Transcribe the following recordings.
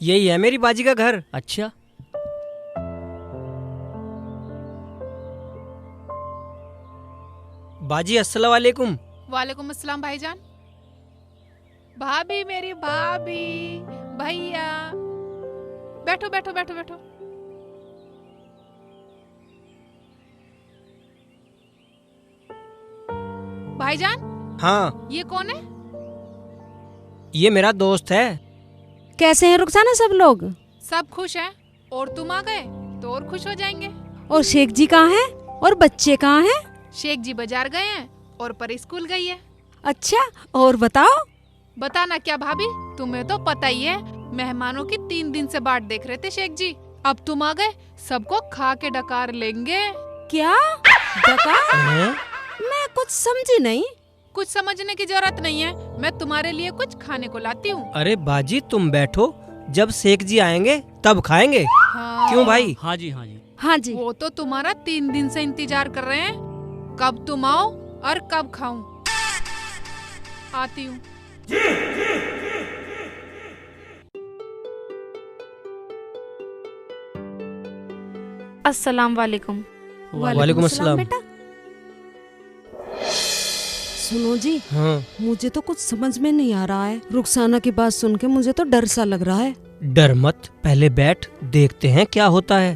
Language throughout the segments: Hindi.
यही है मेरी बाजी का घर। अच्छा, बाजी अस्सलाम वालेकुम। वालेकुम अस्सलाम भाईजान। भाभी, मेरी भाभी, भैया, बैठो बैठो बैठो बैठो। भाईजान, हाँ, ये कौन है? ये मेरा दोस्त है। कैसे हैं रुखसाना सब लोग? सब खुश हैं और तुम आ गए तो और खुश हो जाएंगे। और शेख जी कहाँ हैं? और बच्चे कहाँ हैं? शेख जी बाजार गए हैं और परी स्कूल गई है। अच्छा, और बताओ। बताना क्या भाभी, तुम्हें तो पता ही है, मेहमानों की 3 दिन से बाट देख रहे थे शेख जी। अब तुम आ गए, सबको खा के डकार लेंगे। क्या डकार? हैं? मैं कुछ समझी नहीं। कुछ समझने की जरूरत नहीं है, मैं तुम्हारे लिए कुछ खाने को लाती हूँ। अरे बाजी तुम बैठो, जब शेख जी आएंगे तब खाएंगे। हाँ। क्यों भाई? हाँ जी, हाँ जी। हाँ जी। वो तो तुम्हारा 3 दिन से इंतजार कर रहे हैं, कब तुम आओ और कब खाऊं। आती हूँ। अस्सलाम वालेकुम। वालेकुम अस्सलाम। बेटा। सुनो जी, हाँ, मुझे तो कुछ समझ में नहीं आ रहा है। रुखसाना की बात सुन के मुझे तो डर सा लग रहा है। डर मत, पहले बैठ, देखते हैं क्या होता है।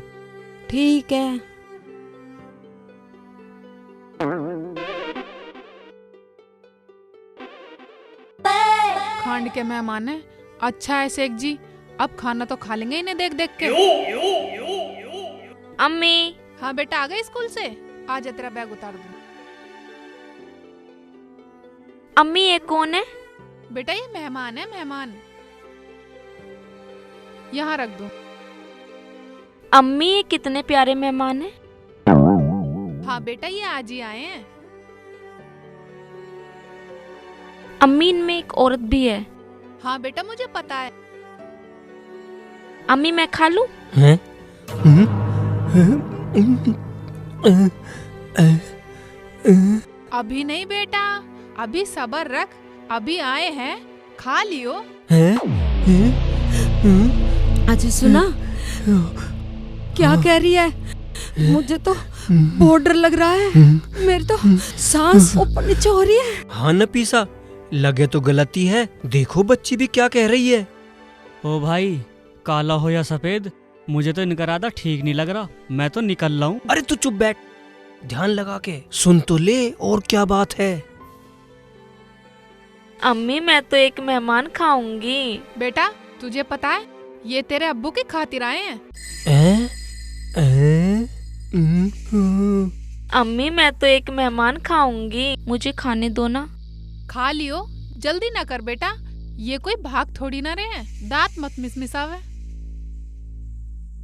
ठीक है। खांड के मेहमान है। अच्छा है शेख जी, अब खाना तो खा लेंगे इन्हें देख देख के। अम्मी, हाँ बेटा, आ गए स्कूल से? आजा तेरा बैग उतार दूं। अम्मी ये कौन है? बेटा ये मेहमान है, मेहमान। यहाँ रख दो। अम्मी ये कितने प्यारे मेहमान हैं। हाँ बेटा, ये आज ही आए हैं। अम्मी इनमें एक औरत भी है। हाँ बेटा, मुझे पता है। अम्मी मैं खा लूं? हैं? अभी नहीं बेटा, अभी सब्र रख, अभी आए हैं, खा लियो। अच्छा सुना, क्या कह रही है? मुझे तो बहुत डर लग रहा है। मेरी तो सांस ऊपर नीचे हो रही है। हाँ नफीसा, लगे तो गलती है। देखो बच्ची भी क्या कह रही है। ओ भाई, काला हो या सफेद, मुझे तो इनका इरादा ठीक नहीं लग रहा। मैं तो निकल रहा हूँ। अरे तू चुप बैठ, ध्यान लगा के सुन तो ले, और क्या बात है। अम्मी मैं तो एक मेहमान खाऊंगी। बेटा तुझे पता है, ये तेरे अब्बू की खातिर आए हैं। अम्मी मैं तो एक मेहमान खाऊंगी, मुझे खाने दो ना। खा लियो, जल्दी ना कर बेटा, ये कोई भाग थोड़ी ना रहे हैं, दांत मत मिसमिसावे।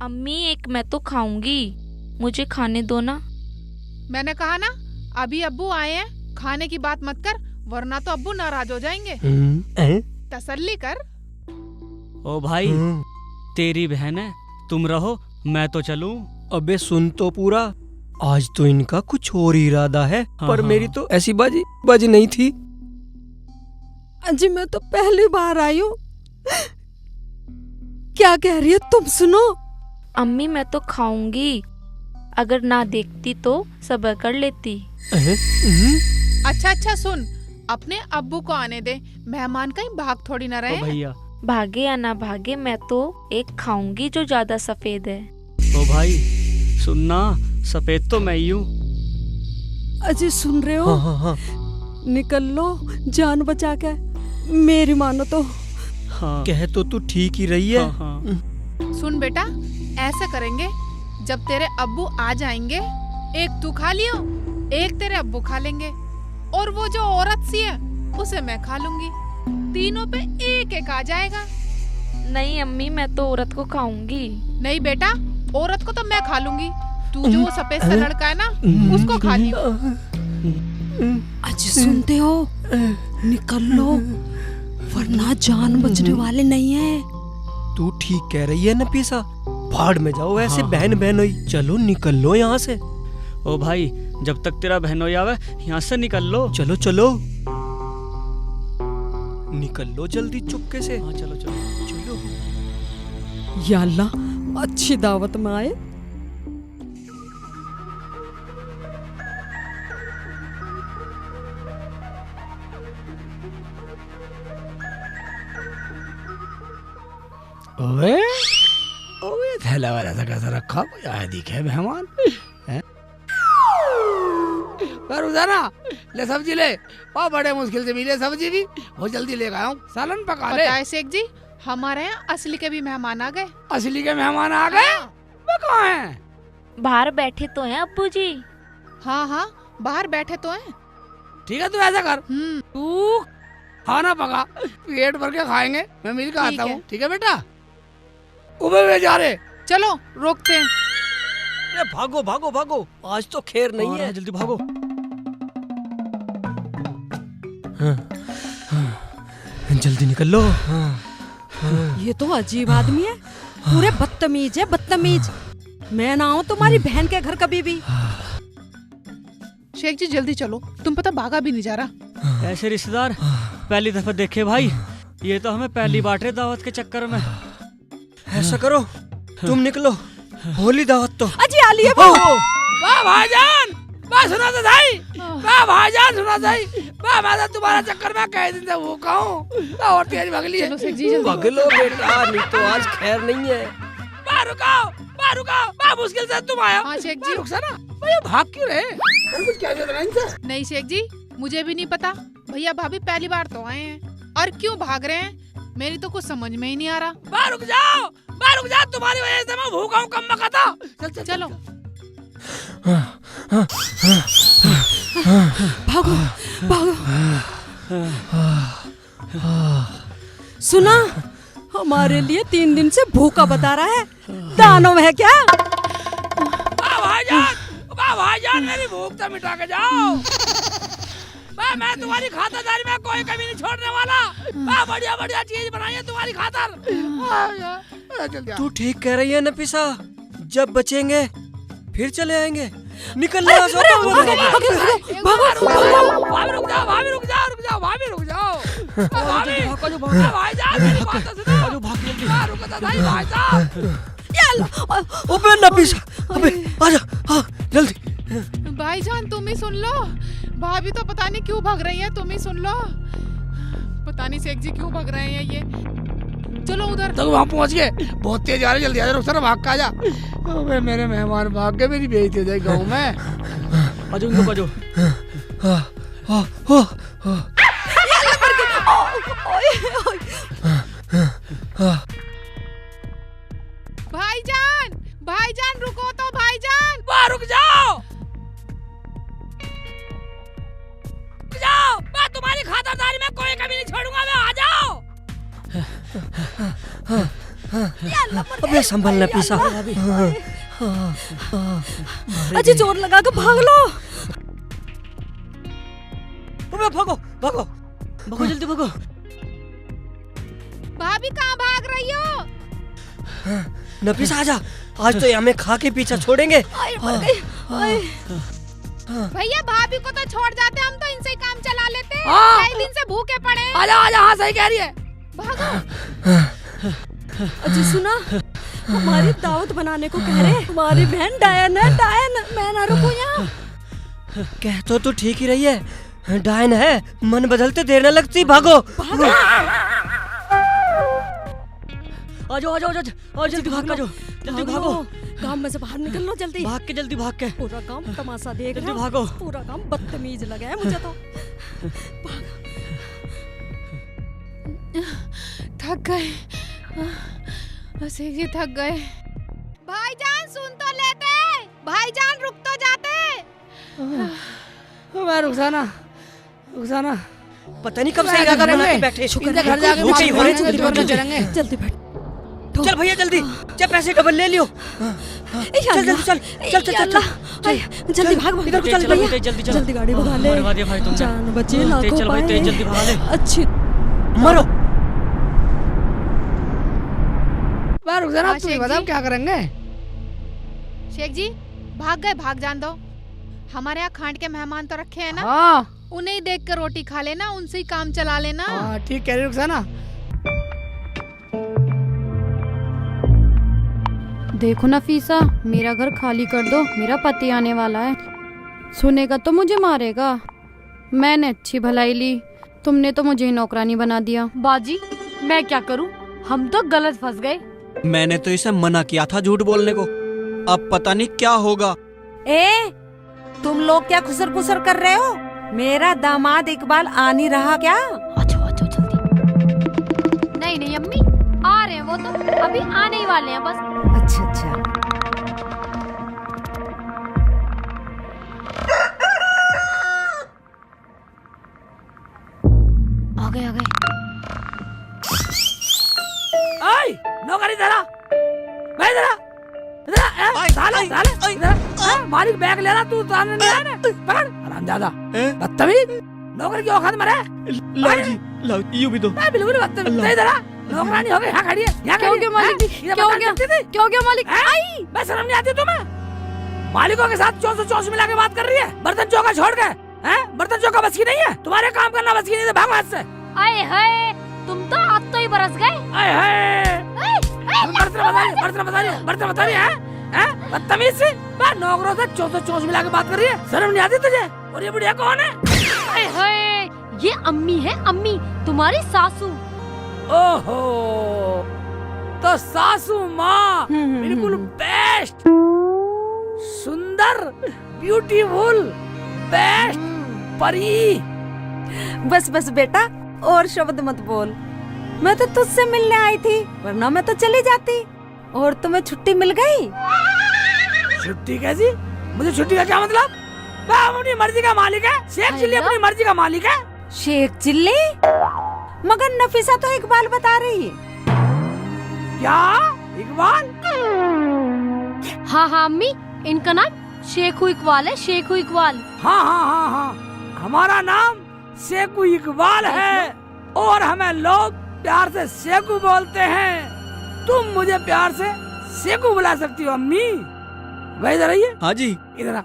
अम्मी एक मैं तो खाऊंगी, मुझे खाने दो ना। मैंने कहा ना, अभी अब्बू आए हैं, खाने की बात मत कर, वरना तो अब्बू नाराज हो जाएंगे। तसल्ली कर। ओ भाई, तेरी बहन है, तुम रहो, मैं तो चलूं। अबे सुन तो पूरा, आज तो इनका कुछ और ही इरादा है। हाँ, पर हाँ, मेरी हाँ। तो ऐसी बाजी नहीं थी। अजी मैं तो पहली बार आई हूँ। क्या कह रही है तुम? सुनो। अम्मी मैं तो खाऊंगी, अगर ना देखती तो सब्र कर लेती। अच्छा अच्छा सुन, अपने अब्बू को आने दे, मेहमान कहीं भाग थोड़ी ना रहे। ओ भैया, भागे या ना भागे, मैं तो एक खाऊंगी जो ज्यादा सफेद है। ओ भाई सुनना, सफेद तो मैं ही हूँ। अजी सुन रहे हो? हाँ हाँ हाँ। निकल लो जान बचा के, मेरी मानो तो। हाँ, कह तो तू ठीक ही रही है। हाँ, हाँ। सुन बेटा, ऐसे करेंगे, जब तेरे अब्बू आ जाएंगे, एक तू खा लियो, एक तेरे अब्बू खा लेंगे, और वो जो औरत सी है उसे मैं खा लूंगी। तीनों पे एक एक आ जाएगा। नहीं अम्मी, मैं तो औरत को खाऊंगी। नहीं बेटा, औरत को तो मैं खा लूंगी, तू जो वो सफेद सा लड़का है ना, उसको खा लियो। अजी सुनते हो? निकल लो, वरना जान बचने वाले नहीं है। तू ठीक कह रही है नफीसा, भाड़ में जाओ, ऐसे हाँ, बहन बहनोई। चलो निकल लो यहाँ से। ओ भाई, जब तक तेरा बहनोई आवे, यहाँ से निकल लो। चलो चलो निकल लो जल्दी, चुपके से। हाँ चलो चलो। चलो। या अल्लाह, अच्छी दावत में आए। ओए ओए, थैला वाला सा कैसा रखा, कोई आया दिखे मेहमान हैं? पर रोजाना ले सब्जी ले, और बड़े मुश्किल से मिले सब्जी भी, बहुत जल्दी लेकर आया हूँ, सालन पका ले। पता है शेख जी, हमारे यहाँ असली के भी मेहमान आ गए। असली के मेहमान आ गए? वो कहाँ हैं? बाहर बैठे तो हैं अब्बू जी। हाँ हाँ, बाहर बैठे तो हैं। ठीक है, तू ऐसा कर, तू खाना पका, पेट भर के खाएंगे, मैं मिल के आता हूँ। ठीक है बेटा, उबे में जा रहे, चलो रोकते हैं। अरे भागो भागो भागो, आज तो खैर नहीं है। जल्दी भागो। जल्दी निकल लो। ये तो अजीब आदमी है, पूरे बदतमीज है, बदतमीज। मैं ना आऊँ तुम्हारी बहन के घर कभी भी। शेख जी जल्दी चलो, तुम पता भागा भी नहीं जा रहा। ऐसे रिश्तेदार पहली दफा देखे भाई, ये तो हमें पहली बार है दावत के चक्कर में। ऐसा करो, तुम निकलो, होली दावत तो। अजी आ लिए वाह भाईजान, वाह सुना तो सही, वाह भाईजान सुना सही, वाह मैं तो तुम्हारा चक्कर में कई दिन से भूखा हूँ, और तेरी भगली है। चलो शेख जी जल्दी। पगलो बेटा, नहीं तो आज खैर नहीं है। वाह रुकाओ, वाह रुकाओ, वाह मुश्किल से तुम आया। हाँ शेख जी। रुक सा ना, भैया भाग क्यों रहे? कुछ क्या चल रहा है इनसे? नहीं शेख जी, मुझे भी नहीं पता, भैया भाभी पहली बार तो आए हैं, और क्यों भाग रहे हैं मेरी तो कुछ समझ में ही नहीं आ रहा। वाह रुक जाओ, वाह रुक जाओ, तुम्हारी वजह से मैं भूखा हूँ, कम मत खाता। चल चल चलो भागो भागो। सुना, हमारे लिए 3 दिन से भूखा बता रहा है, दानव है क्या? वाह भाईजान, मेरी भूख तो मिटा के जाओ। वाह, मैं तुम्हारी खातिरदारी में कोई कमी नहीं छोड़ने वाला। वाह, बढ़िया बढ़िया चीज बनाई है तुम्हारी खातिर। तू ठीक कह रही है नफीसा, जब बचेंगे फिर चले आएंगे। निकल रहा भाभी रुक जाओ, भाभी रुक जाओ, रुक जाओ, भाभी रुक जाओ, भाभी भाईजान मेरी बात तो सुनो। वाह, रुको तो सही भाई साहब। अबे नफीसा, अबे आजा, हाँ जल्दी। भाईजान तुम ही सुन लो, भाभी तो पता नहीं क्यों भाग रही है, तुम ही सुन लो। पता नहीं शेख जी क्यों भाग रहे हैं ये। चलो उधर। तो वहाँ पहुँच गए, बहुत तेज आ रहे, जल्दी आ जा, रुक सर भाग के आ जा। अबे मेरे मेहमान भाग के मेरी बेइज्जती हो जाए गाँव में। आजो इनको बाजो। भाईजान, भाईजान रुको तो भाईजान। वाह रुक जाओ, जाओ, मैं तुम्हारी खातिरदारी में कोई कमी नहीं छोड़ूंगा, मैं आ जाओ। अबे संभल नफीसा। अजी जोर लगा के भाग लो। अबे भागो भागो भागो, जल्दी भागो। भाभी कहाँ भाग रही हो? नफीसा आजा, आज तो हमें खा के पीछा छोड़ेंगे। भैया भाभी को तो छोड़ जाते, हम तो इनसे ही काम चला लेते। कई दिन से भूखे पड़े। आजा आजा, हाँ सही कह रही है। भागो। अजी सुना, हमारी दावत बनाने को कह रहे। हमारी बहन डायन है, डायन। मैं ना रुकूं यहाँ। कह तो तू ठीक ही रही है, डायन है, मन बदलते देर न लगती। भागो आजो आजो आजो, और जल्दी भाग लो, जल्दी भागो। काम में से बाहर निकल लो जल्दी। भाग के, जल्दी भाग के। पूरा काम तमाशा देख जल्दी रहा। भागो। पूरा काम बदतमीज लगा है मुझे तो। थक गए, शेख जी थक गए। भाईजान सुन तो लेते, भाईजान रुक तो जाते। मैं रुखसाना पता नहीं कब से इरादा बना के बैठे। इनके घर जाके भूखे ही हो रहे हैं, जल्दी जल्दी चलेंगे। जल्दी बैठ। चल भैया जल्दी, चल पैसे डबल ले लियो। चल जल्दी चल चल चल चल जल्दी भाग, इधर को चल भैया, भैया, जल्दी चल। जल्दी गाड़ी भगा ले। मरवा दिया भाई तुमने। जान बचे लाखों चल भाई, पाए। तेज जल्दी भगा ले। अच्छी मरो। मैं रुखसाना, हाँ, तुम शेख बताओ जी। क्या करेंगे? शेख जी भाग गए, भाग जान दो। हमारे यहाँ खांड के मेहमान तो रखे हैं ना, हाँ उन्हें ही देख कर रोटी खा लेना, उनसे ही काम चला लेना। हाँ, ठीक कह रही रुखसाना। देखो नफीसा, मेरा घर खाली कर दो, मेरा पति आने वाला है। सुनेगा तो मुझे मारेगा। मैंने अच्छी भलाई ली, तुमने तो मुझे ही नौकरानी बना दिया। बाजी मैं क्या करूं, हम तो गलत फंस गए। मैंने तो इसे मना किया था झूठ बोलने को, अब पता नहीं क्या होगा। ए, तुम लोग क्या खुसर पुसर कर रहे हो? मेरा दामाद इकबाल आ नहीं रहा क्या? अच्छा जल्दी। नहीं नहीं अम्मी, आ रहे हैं वो तो, अभी आने ही वाले हैं बस। अच्छा। आ गए। आई नौकरी धरा, मैं धरा मालिक बैग ले रहा, तू ताने नहीं आने पकड़ हरामजादा बदतमीज। नौकरी की औकात में रहे। लाओ यूं भी दो। बिल्कुल बदतमीज नहीं धरा, नौकरानी हो गई। यहाँ खड़ी है, यहाँ क्या हो गया मालिक जी? क्या हो गया मालिक? आई मैं शर्म नहीं आती तुम्हें? मालिकों के साथ 424 मिला के बात कर रही है, बर्तन चौका छोड़ के। बर्तन चौका बस की नहीं है तुम्हारे, काम करना बस की नहीं है, भागो हाथ से। आए हाय, तुम तो अब तो ही बरस गए। आए हाय, बर्तन बता रही है बदतमीज से। नौकरों से 424 मिला के बात कर रही है, शर्म नहीं आती तुझे? और ये बुढ़िया कौन है? आए हाय, ये अम्मी है, अम्मी तुम्हारी सासू। ओहो, तो सासू माँ बिल्कुल बेस्ट, सुंदर, ब्यूटीफुल, बेस्ट परी। बस बेटा, और शब्द मत बोल। मैं तो तुझसे मिलने आई थी, वरना मैं तो चली जाती। और तुम्हें छुट्टी मिल गई? छुट्टी कैसी? मुझे छुट्टी का क्या मतलब? मैं अपनी मर्जी का मालिक है, शेख चिल्ली अपनी मर्जी का मालिक है। शेख चिल्ली? मगर नफीसा तो इकबाल बता रही है। क्या इकबाल? हाँ अम्मी, इनका नाम शेखू इकबाल है, शेखू इकबाल। हाँ, हमारा नाम शेखू इकबाल है और हमें लोग प्यार से शेखू बोलते हैं। तुम मुझे प्यार से शेखू बुला सकती हो अम्मी। वही इधर आइए। हाँ जी। इधर मैं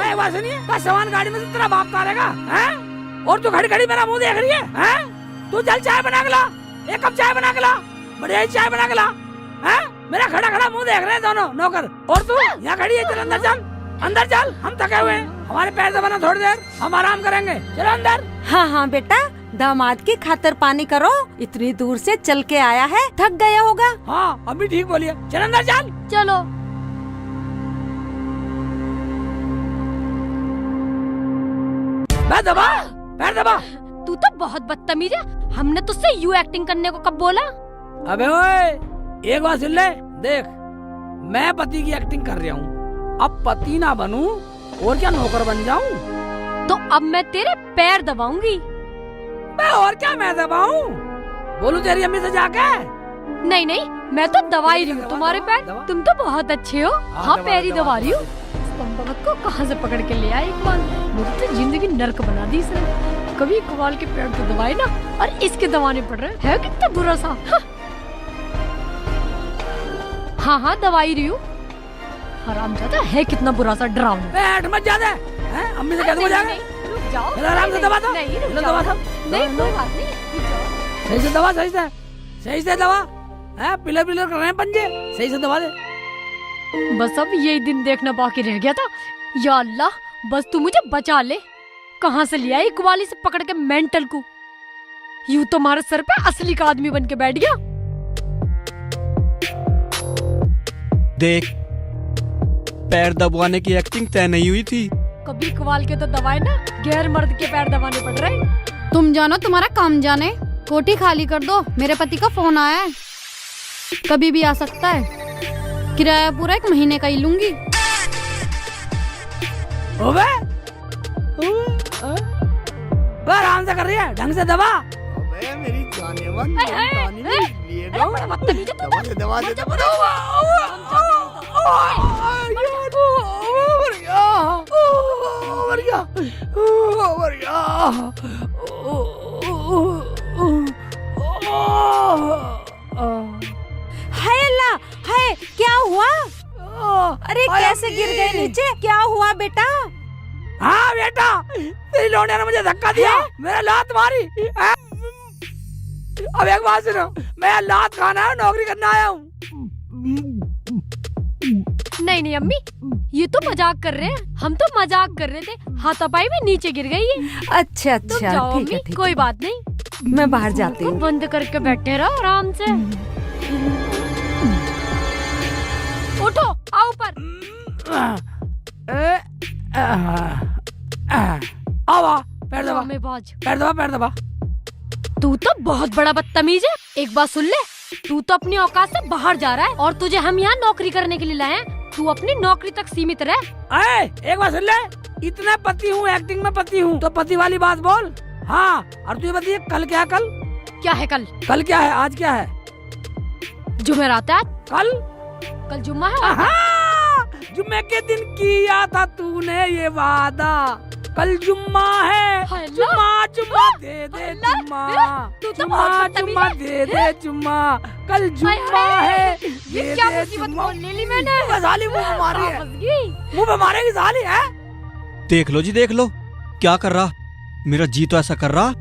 एक बात सुनिए, बस सामान गाड़ी में से तेरा बाप तारेगा हैं? और तू खड़ी मेरा मुंह देख रही है हैं? तू चल चाय बना के ला, एक कप चाय बना के ला, बढ़िया चाय बना के ला। हैं? मेरा खड़ा मुंह देख रहे हैं दोनों नौकर। और तू यहाँ खड़ी है, चल अंदर चल, हम थके हुए हैं, हमारे पैर दबाना थोड़ी देर, हम आराम करेंगे, चलो अंदर। हाँ बेटा, दामाद की खातर पानी करो, इतनी दूर से चल के आया है, थक गया होगा। हाँ अभी ठीक बोलिए, चल अंदर चल। चलो। पैर दबा। तू तो बहुत बदतमीज है, हमने तुझसे यू एक्टिंग करने को कब बोला? अबे ओए, एक बात सुन ले, देख मैं पति की एक्टिंग कर रहा हूँ, अब पति ना बनूं और क्या नौकर बन जाऊं? तो अब मैं तेरे पैर दबाऊंगी। और क्या मैं दबाऊं? बोलूं तेरी अम्मी से जाके? नहीं, मैं तो दबा ही रही हूँ तुम्हारे पैर। तुम तो बहुत अच्छे हो। हाँ पैर ही दबा रही हूँ। संभवत को कहाँ से पकड़ के ले आए इकबाल, मेरी तो जिंदगी नर्क बना दी इसने। कभी इकबाल के पैर तो दबाए ना, और इसके दबाने पड़ रहे है कितना बुरा सा। हाँ दबा ही रही हूँ। हरामजादा है कितना बुरा सा डरावना। बैठ मत जा दे, अम्मी से कह दो जाके। जाओ, आराम से दबा दो। नहीं, दबा दो। नहीं कोई बात नहीं, सही से दबा, सही से दबा। पिलर कर रहे हैं पंजे, सही से दबा दे। बस अब यही दिन देखना बाकी रह गया था। या अल्लाह, बस तू मुझे बचा ले। कहाँ से लिया इकबाली से पकड़ के मेंटल को? यूं तुम्हारे सर पे असली का आदमी बन के बैठ गया। देख, पैर दबाने की एक्टिंग तय नहीं हुई थी। कभी इकबाल के तो दबाए ना, गैर मर्द के पैर दबाने पड़ रहे। तुम जानो तुम्हारा काम जाने। कोठी खाली कर दो, मेरे पति का फोन आया है, कभी भी आ सकता है। किराया पूरा 1 महीने का ही लूंगी। आराम से कर रही है, ढंग से दबा। मेरी जानेमन हाय अल्लाह, हाय क्या हुआ? अरे कैसे गिर गए नीचे? क्या हुआ बेटा? हाँ बेटा, तेरी लौंडिया ने मुझे धक्का दिया, मेरा लात मारी। अब एक बात सुनो, मैं लात खाना है, नौकरी करना आया हूँ। नहीं नहीं अम्मी, ये तो मजाक कर रहे हैं। हम तो मजाक कर रहे थे, हाथापाई में नीचे गिर गई है। अच्छा तुम अच्छा, जाओ ठीक है अम्मी, ठीक कोई है। बात नहीं। मैं बाहर जाती हूँ। बंद करके बैठे रहो आराम से। उठो, आओ ऊपर। आवा, पैर दबा, ड्रामेबाज। पैर दबा, पैर दबा। तू तो बहुत बड़ा बदतमीज है। एक बात सुन ले, तू तो अपनी औकात से बाहर जा रहा है और तुझे हम यहाँ नौकरी करने के लिए लाए हैं। तू अपनी नौकरी तक सीमित रह। एक बात सुन ले, इतना पति हूँ, एक्टिंग में पति हूँ, तो पति वाली बात बोल। हाँ, और तुझे बताइए कल क्या है? कल क्या है? कल कल क्या है? आज क्या है? जुमेरात है। कल जुम्मा है। जुम्मे के दिन किया था तूने ये वादा, कल जुम्मा है। जुम्मा जुम्मा दे दे जुम्मा, जुम्मा जुम्मा दे दे जुम्मा, कल जुम्मा है। ये क्या मुसीबत बोल ली मैंने? साली मुँह पे मारी है, मुँह पे मारेगी साली है। देख लो जी, देख लो क्या कर रहा। मेरा जी तो ऐसा कर रहा,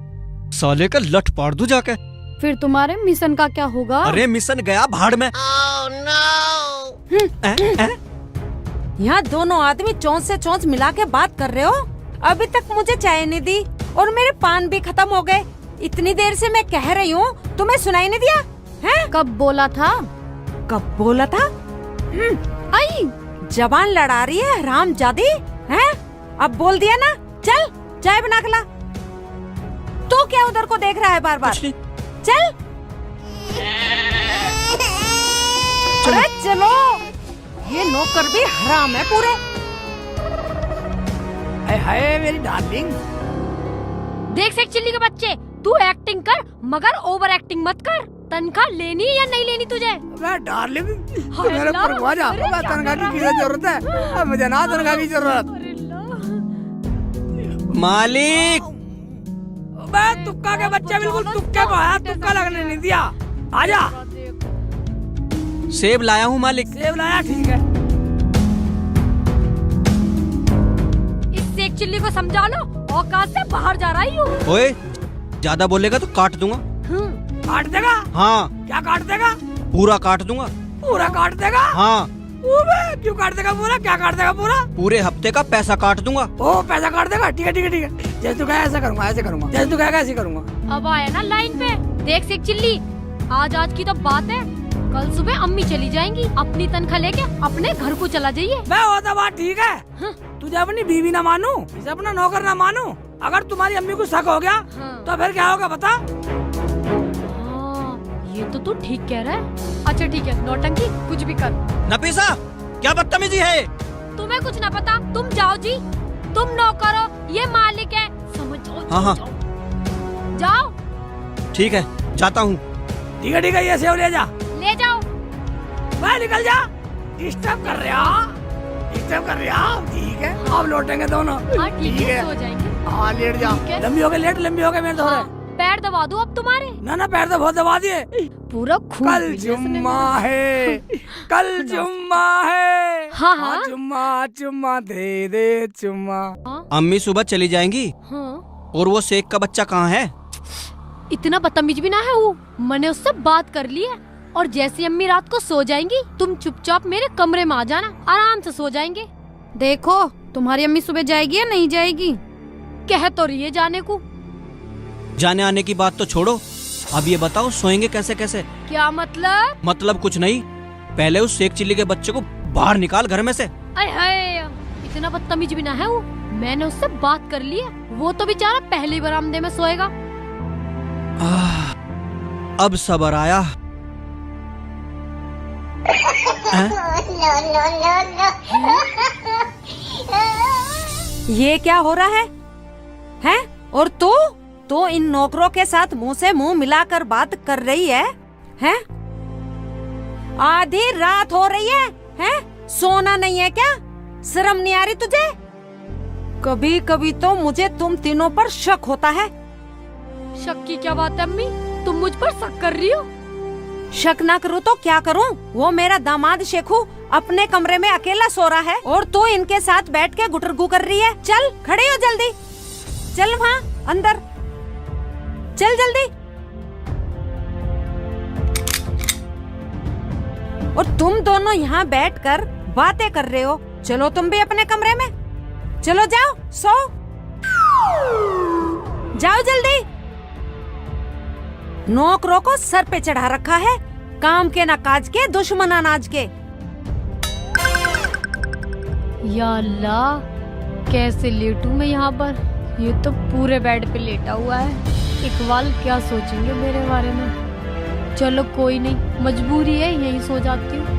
साले का लठ पाड़ दूं जाके। फिर तुम्हारे मिशन का क्या होगा? अरे मिशन गया भाड़ में। यहाँ दोनों आदमी चोंच से चोंच मिला के बात कर रहे हो। अभी तक मुझे चाय नहीं दी और मेरे पान भी खत्म हो गए। इतनी देर से मैं कह रही हूँ, तुम्हें सुनाई नहीं दिया है? कब बोला था? कब बोला था? आई जबान लड़ा रही है हरामजादी है। अब बोल दिया ना, चल चाय बना के ला। तो क्या उधर को देख रहा है बार बार? चल अरे चलो, ये नौकर भी हराम है पूरे। हाय मेरी डार्लिंग। देख सेक चिल्ली के बच्चे, तू एक्टिंग कर मगर ओवर एक्टिंग मत कर। तनख्वाह लेनी या नहीं लेनी तुझे? मैं डार्लिंग, तू मेरे पर हुआ जा। मैं तनख्वाह की किसे जरूरत है? मुझे ना तनख्वाह की जरूरत। मालिक, मैं तुक्का के बच्चे बिल्कुल तुक्के को है, तुक्का लगने नहीं दिया। आजा। सेब लाया हूँ मालिक। सेब लाया, ठीक है। इस सेक चिल्ली को समझा लो, औकात से बाहर जा रही हूँ। ओए, ज्यादा बोलेगा तो काट दूंगा। काट देगा? हाँ। क्या काट देगा? पूरा काट दूंगा। पूरा काट देगा? हाँ। क्यों काट देगा पूरा? क्या काट देगा पूरा? पूरे हफ्ते का पैसा काट दूंगा। ओ, पैसा काट देगा? ठीक है ठीक है ठीक है। जैसे तू कहे ऐसा करूंगा, ऐसे करूंगा। जैसे तू कहेगा ऐसे करूंगा। अब आया ना लाइन पे। देख सेक चिल्ली, आज की तो बात है, कल सुबह अम्मी चली जाएंगी। अपनी तनख्वाह लेके अपने घर को चला जाइए। मैं वो तो बात ठीक है। तुझे अपनी बीवी ना मानू, इसे अपना नौकर ना मानू, अगर तुम्हारी अम्मी को शक हो गया तो फिर क्या होगा बता? ये तो तू ठीक कह रहा है। अच्छा ठीक है, नौटंकी कुछ भी कर। नफीसा, क्या बदतमीजी है? तुम्हें कुछ ना पता, तुम जाओ जी। तुम नौकर हो, ये मालिक है, समझ जाओ। हाँ। जाओ। ठीक है, जाता हूँ। ठीक है, ये सेव ले जा। ले जाओ। मैं निकल जा। डिस्टर्ब कर रहा। ठीक है, अब लौटेंगे दोनों। हाँ ठीक है, सो जाएंगे। हाँ, लेट जा। लंबी हो गई मेरे थोड़े। पैर दबा दूं अब तुम्हारे? ना पैर तो बहुत दबा दिए। पूरा खून। कल जुम्मा है, कल जुम्मा है। हाँ। चुम्मा दे दे चुम्मा। अम्मी सुबह चली जाएंगी। हाँ। और वो शेख का बच्चा कहाँ है? इतना बदतमीज भी ना है वो। मैंने उससे बात कर ली है और जैसे अम्मी रात को सो जाएंगी, तुम चुपचाप मेरे कमरे में आ जाना, आराम से सो जाएंगे। देखो, तुम्हारी अम्मी सुबह जाएगी या नहीं जाएगी? कह तो रही है जाने को। जाने आने की बात तो छोड़ो, अब ये बताओ सोएंगे कैसे कैसे? क्या मतलब? मतलब कुछ नहीं, पहले उस शेख चिल्ली के बच्चे को बाहर निकाल घर में से। अरे हाय, इतना बदतमीज भी ना है वो। मैंने उससे बात कर ली है, वो तो बेचारा पहले ही बरामदे में सोएगा। अब सबर आया। ये क्या हो रहा है? हैं? और तू इन नौकरों के साथ मुंह से मुंह मिलाकर बात कर रही है? हैं? आधी रात हो रही है, हैं? सोना नहीं है क्या? शर्म नहीं आ रही तुझे? कभी कभी तो मुझे तुम तीनों पर शक होता है। शक की क्या बात है अम्मी? तुम मुझ पर शक कर रही हो? शक ना करूँ तो क्या करूँ? वो मेरा दामाद शेखू अपने कमरे में अकेला सो रहा है और तू इनके साथ बैठ के गुटरगू कर रही है। चल खड़ी हो जल्दी, चल वहाँ अंदर, चल जल्दी। और तुम दोनों यहाँ बैठकर बातें कर रहे हो। चलो तुम भी अपने कमरे में, चलो जाओ सो जाओ जल्दी। नौकरों को सर पे चढ़ा रखा है, काम के ना काज के, दुश्मन अनाज के। या अल्लाह, कैसे लेटूं मैं यहाँ पर? ये तो पूरे बेड पे लेटा हुआ है। इकबाल क्या सोचेंगे मेरे बारे में? चलो कोई नहीं, मजबूरी है, यहीं सो जाती हूँ।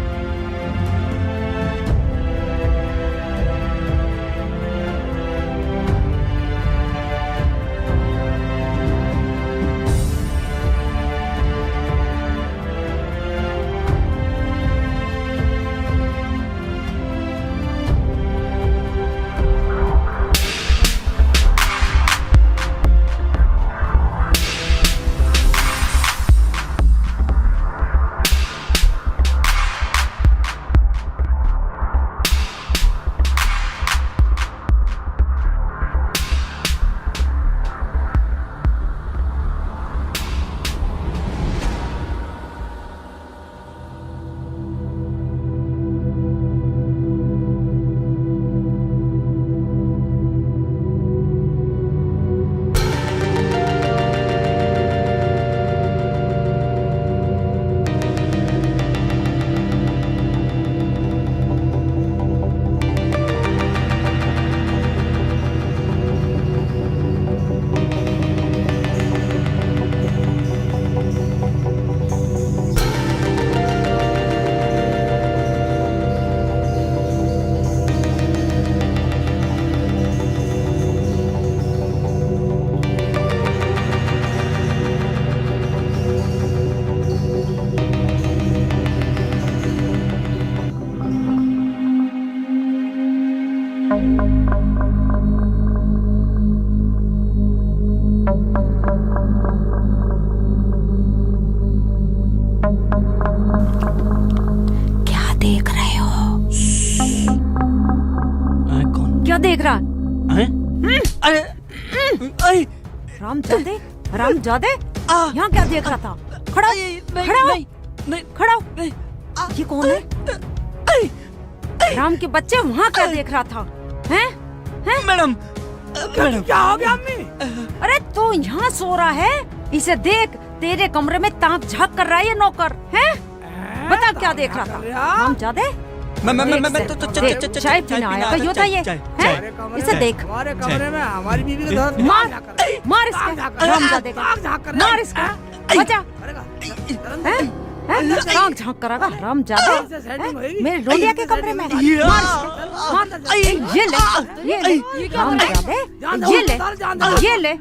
क्या देख रहे हो? कौन? क्या देख रहा? अरे रामजादे, रामजादे, यहाँ क्या देख रहा था? खड़ा हो, खड़ा हो, खड़ा हो। ये कौन है? राम के बच्चे, वहाँ क्या देख रहा था? हैं? हैं? मैडम, क्या हो गया अम्मी? अरे तू यहाँ सो रहा है? इसे देख, तेरे कमरे में ताक झांक कर रहा है ये नौकर, हैं? बता क्या देख रहा था? रामजादे, मैं तो चाय पीना आया था, यो था ये, हैं? इसे देख, हमारे कमरे में हमारी बीवी के साथ मार, मार इसके, रामजादे का, मार इसका, बचा, हैं? ताक झांक करागा, रामजादे, मेरे लोलिया के कमरे में, मार, मार, ये ले, रामजादे, ये ले,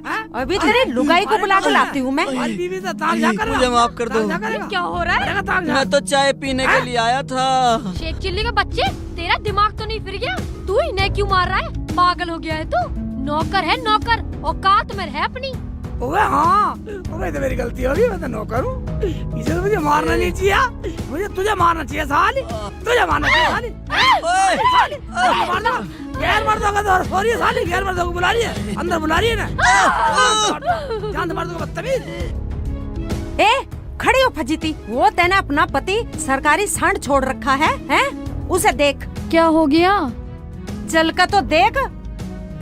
अभी तेरी लुगाई को बुला के लाती हूँ मैं। मुझे माफ कर दो। क्या हो रहा है? मैं तो चाय पीने के लिए आया था। शेख चिल्ली के बच्चे, तेरा दिमाग तो नहीं फिर गया? तू इन्हें क्यों मार रहा है? पागल हो गया है तू? नौकर है नौकर, औकात में है अपनी। ओए हाँ, ओए तो मेरी गलती होगी, मैं तो नौकर हूँ। इसे तो मुझे मारना नहीं चाहिए, मुझे तुझे मारना चाहिए साली, तुझे मारना चाहिए साली। साली, मारना, गैर मर्दों का तो सॉरी साली, गैर मर्दों को बुला रही है, अंदर बुला रही है ना। जान दे मर्दों को बदतमीज। ए, खड़ी हो फजीती, वो तेने अपना पति सरकारी सांड छोड़ रखा है, हैं? उसे देख। क्या हो गया? चल का तो देख,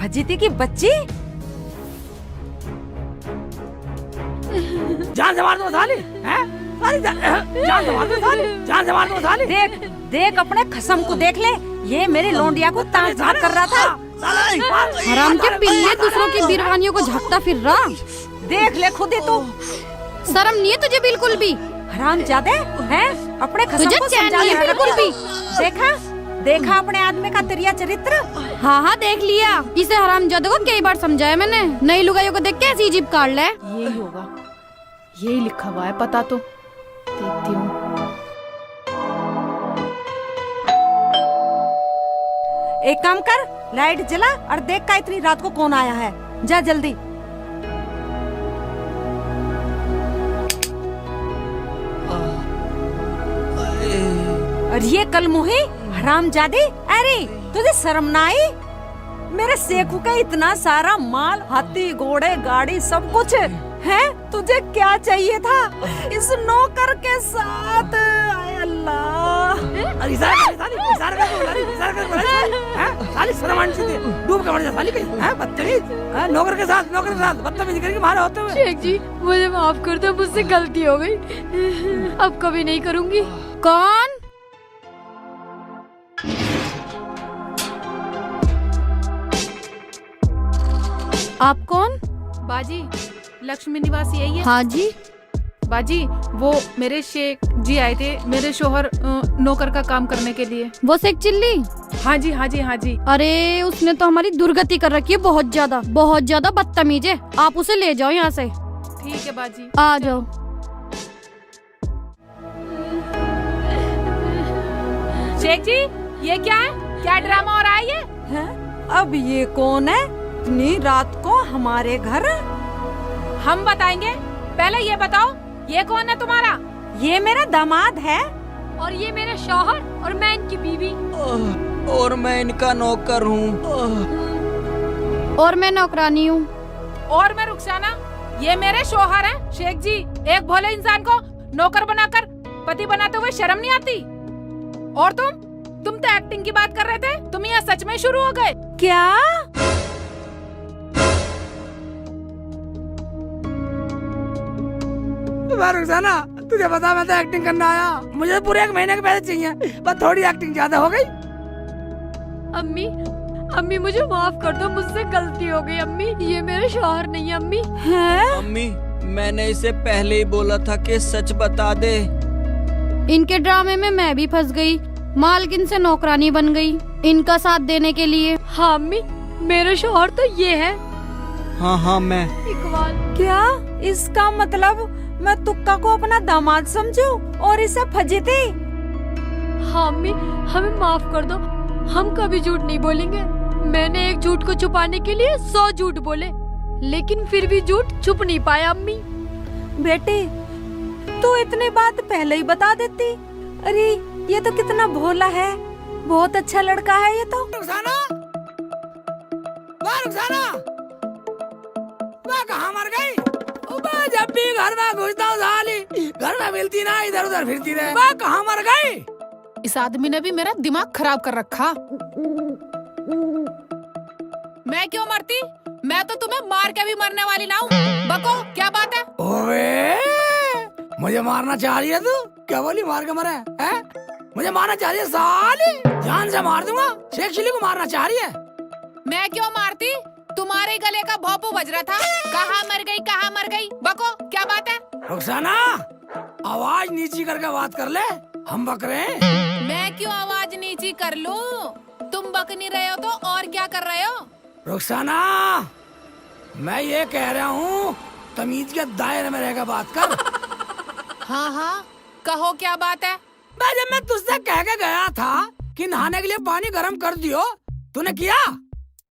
फजीती की बच्ची। जान से मार दो साली, हैं? साली जान से मार दो साली, जान से मार दो साली। देख, देख अपने खसम को देख ले, ये मेरी लोंडिया को ताक झांक कर रहा था। हराम के पिल्ले, दूसरों की बीरवानियों को झांकता फिर रहा। देख ले खुद ही तू, शर्म नहीं है तुझे बिल्कुल भी? हरामजादे, हैं? अपने खसम तुझे को चैन समझा नहीं है बिल्कुल भी? देखा, देखा अपने आदमी का तिरिया चरित्र। हाँ हाँ देख लिया, इसे हरामजादे को कई बार समझाया मैंने। नई लुगाइयों को देख के ऐसी जीभ काट ले। यही होगा, यही लिखा हुआ है, पता तो देखती हूँ। एक काम कर, लाइट जला और देख का इतनी रात को कौन आया है, जा जल्दी। और ये कल मुही हरामजादी, अरे तुझे शर्म ना आई? मेरे सेखू का इतना सारा माल, हाथी घोड़े गाड़ी सब कुछ है, तुझे क्या चाहिए था इस नौकर के साथ? आय अल्लाह, अरे इशारा कर साली, इशारा कर बोला, इशारा कर बोला हैं? साली शर्म आनी चाहिए, डूब के मर जा साली कहीं, हैं? बदतमीज, हैं? नौकर के साथ बदतमीजी करके मारे होते हुए। शेख जी मुझे माफ कर दो, मुझसे गलती हो गई, अब कभी नहीं करूंगी। कौन? आप कौन? बाजी लक्ष्मी निवास यही है? हाँ जी। बाजी वो मेरे शेख जी आए थे मेरे शोहर नौकर का काम करने के लिए। वो शेख चिल्ली? हाँ जी हाँ जी हाँ जी। अरे उसने तो हमारी दुर्गति कर रखी है, बहुत ज्यादा बदतमीज है। आप उसे ले जाओ यहाँ से। ठीक है बाजी, आ जाओ। शेख जी ये क्या है, क्या ड्रामा हो रहा है ये? हैं? अब ये कौन है इतनी रात को हमारे घर? हम बताएंगे, पहले ये बताओ ये कौन है तुम्हारा? ये मेरा दामाद है। और ये मेरा शौहर और मैं इनकी बीवी। और मैं इनका नौकर हूँ। और मैं नौकरानी हूँ। और मैं रुखसाना, ये मेरे शौहर हैं। शेख जी एक भोले इंसान को नौकर बनाकर पति बनाते हुए शर्म नहीं आती? और तुम तो एक्टिंग की बात कर रहे थे, तुम यहाँ सच में शुरू हो गए क्या? रुखसाना तुझे पता मैं तो एक्टिंग करना आया, मुझे पूरे 1 महीने के पैसे चाहिए, बस थोड़ी एक्टिंग ज्यादा हो गई। अम्मी अम्मी मुझे माफ कर दो, मुझसे गलती हो गई अम्मी, ये मेरे शौहर नहीं है अम्मी। हैं? अम्मी मैंने इसे पहले ही बोला था कि सच बता दे। इनके ड्रामे में मैं भी फंस गई, मालकिन से नौकरानी बन गई इनका साथ देने के लिए। हाँ अम्मी मेरे शौहर तो ये है हाँ मैं इकबाल। क्या इसका मतलब मैं तुक्का को अपना दामाद समझूं और इसे फजीती? हाँ अम्मी हमें माफ कर दो, हम कभी झूठ नहीं बोलेंगे। मैंने एक झूठ को छुपाने के लिए 100 झूठ बोले, लेकिन फिर भी झूठ छुप नहीं पाया अम्मी। बेटी तू इतनी बात पहले ही बता देती। अरे ये तो कितना भोला है, बहुत अच्छा लड़का है ये तो। रुखसाना, वाह रुखसाना, वाह कहाँ मर गई? वाह जब भी घर में घुसता हूँ साली, घर में मिलती ना, इधर उधर फिरती रहे। वाह कहाँ मर गई? इस आदमी ने भी मेरा दिमाग खराब कर रखा। मैं क्यों मरती? मैं तो तुम्हें मार के भी मरने वाली ना हूँ। बको क्या बात है? ओए मुझे मारना चाह रही है तू? क्या बोली मार के मरे हैं? मुझे मारना चाह रही है साली, जान से मार दूंगा। शेख चिल्ली को मारना चाह रही है? मैं क्यों मारती? तुम्हारे गले का भोंपू बज रहा था, कहाँ मर गई कहाँ मर गई। बको क्या बात है? रुखसाना आवाज नीची करके बात कर ले, हम बक रहे हैं। मैं क्यों आवाज नीची कर लूं? तुम बक नहीं रहे हो तो और क्या कर रहे हो? रुखसाना मैं ये कह रहा हूँ तमीज के दायरे में रहकर बात कर। हाँ हाँ कहो क्या बात है? जब मैं तुझसे कह के गया था कि नहाने के लिए पानी गर्म कर दियो, तूने किया?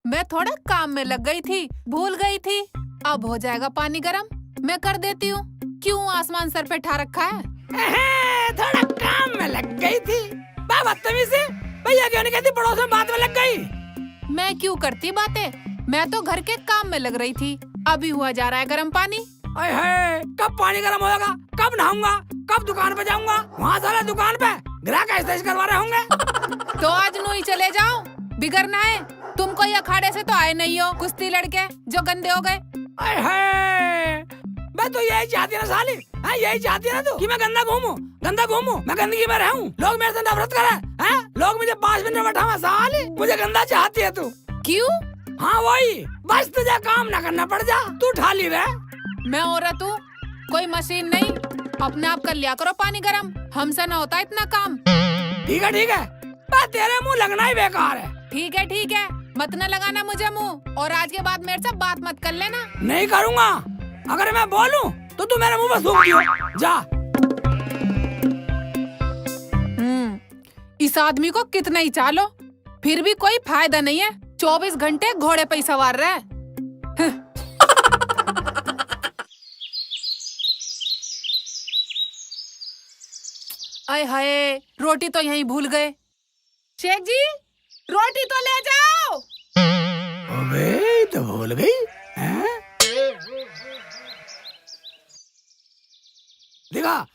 मैं थोड़ा काम में लग गई थी, भूल गई थी। अब हो जाएगा पानी गरम, मैं कर देती हूँ। क्यों आसमान सर पे ठा रखा है? थोड़ा काम में लग गई थी। बदतमीज से भैया क्यों नहीं कहती पड़ोस में बात में लग गई? मैं क्यों करती बातें, मैं तो घर के काम में लग रही थी। अभी हुआ जा रहा है गरम पानी। अरे कब पानी गरम होगा, कब नहाऊंगा, कब दुकान पे जाऊंगा? वहाँ साला दुकान पे ग्राहक ऐसे करवा रहे होंगे। तो आज नू ही चले जाओ, बिगड़ना है। तुम कोई अखाड़े से तो आए नहीं हो, कुश्ती लड़के जो गंदे हो गए। मैं तो यही चाहती ना साली, यही चाहती ना तू कि मैं गंदा घूमूं, मैं गंदगी में रहूं, लोग मेरे से नफरत करे, लोग मुझे 5 मिनट में बैठा साली, मुझे गंदा चाहती है तू। क्यों? हाँ वही, बस तुझे काम न करना पड़ जा, तू ठाली रहे। मैं औरत हूँ, कोई मशीन नहीं, अपने आप कर लिया करो पानी गरम, हमसे न होता इतना काम। ठीक है, तेरे मुँह लगना ही बेकार है। ठीक है, मत न लगाना मुझे मुँह, और आज के बाद मेरे से बात मत कर लेना। नहीं करूँगा, अगर मैं बोलूं तो तू मेरे मुंह पर थूक दियो, जा। इस आदमी को कितना ही चालो, फिर भी कोई फायदा नहीं है। 24 घंटे घोड़े पे सवार रहे। आय हाय, रोटी तो यहीं भूल गए। शेख जी रोटी तो ले जाओ। अबे तो भूल गई हैं? दिखा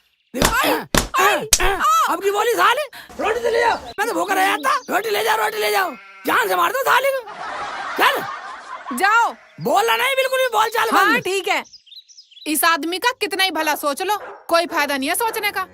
अब की बोली साले, रोटी तो ले जाओ। मैं तो भूखा रह जाता। रोटी ले जाओ। जान से मार दो साले को। चल जाओ। बोलना नहीं, बिल्कुल भी बोल चाल बंद। हाँ ठीक है। इस आदमी का कितना ही भला सोच लो, कोई फायदा नहीं है सोचने का।